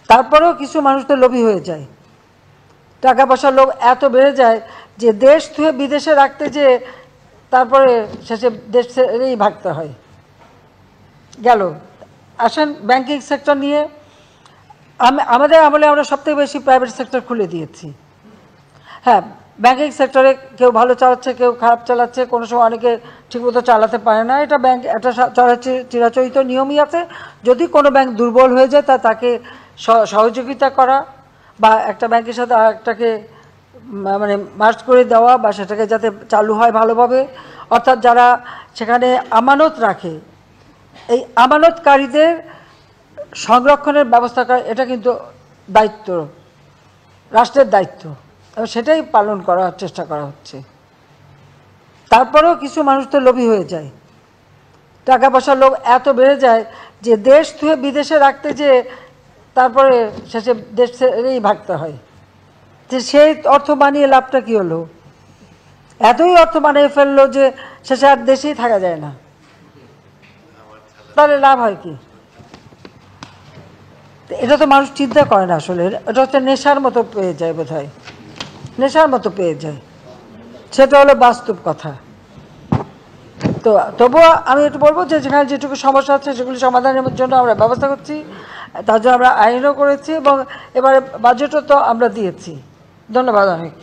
তারপরেও কিছু মানুষ তো লোভী হয়ে যায়, টাকা পয়সার লোভ এত বেড়ে যায় যে দেশ থুয়ে বিদেশে রাখতে যে তারপরে শেষে দেশ ছেড়েই ভাগতে হয়। গেল আসেন ব্যাংকিং সেক্টর নিয়ে, আমাদের আমলে আমরা সবথেকে বেশি প্রাইভেট সেক্টর খুলে দিয়েছি। হ্যাঁ, ব্যাংকিং সেক্টরে কেউ ভালো চালাচ্ছে, কেউ খারাপ চালাচ্ছে, কোনো সময় অনেকে ঠিকমতো চালাতে পারে না। এটা ব্যাংক একটা চিরাচরিত নিয়মই আছে। যদি কোনো ব্যাংক দুর্বল হয়ে যায় তাকে সহযোগিতা করা বা একটা ব্যাংকের সাথে আরেকটাকে মানে মার্জ করে দেওয়া বা সেটাকে যাতে চালু হয় ভালোভাবে, অর্থাৎ যারা সেখানে আমানত রাখে এই আমানতকারীদের সংরক্ষণের ব্যবস্থা করা, এটা কিন্তু দায়িত্ব, রাষ্ট্রের দায়িত্ব, সেটাই পালন করার চেষ্টা করা হচ্ছে। তারপরেও কিছু মানুষ তো লোভী হয়ে যায়, টাকা পয়সার লোভ এত বেড়ে যায় যে দেশ থুয়ে বিদেশে রাখতে যে তারপরে শেষে দেশ ছেড়েই ভাগতে হয়। যে সেই অর্থ বানিয়ে লাভটা কী হলো? এতই অর্থ বানিয়ে ফেললো যে শেষে আর দেশেই থাকা যায় না, তাহলে লাভ হয় কি? এটা তো মানুষ চিন্তা করে না আসলে। এটা হচ্ছে নেশার মতো পেয়ে যায়, বোধ হয় নেশার মতো পেয়ে যায়, সেটা হলো বাস্তব কথা। তো তবুও আমি একটু বলবো যে যেখানে যেটুকু সমস্যা আছে সেগুলি সমাধানের জন্য আমরা ব্যবস্থা করছি, তার জন্য আমরা আইনও করেছি এবং এবারে বাজেটও তো আমরা দিয়েছি। ধন্যবাদ অনেক।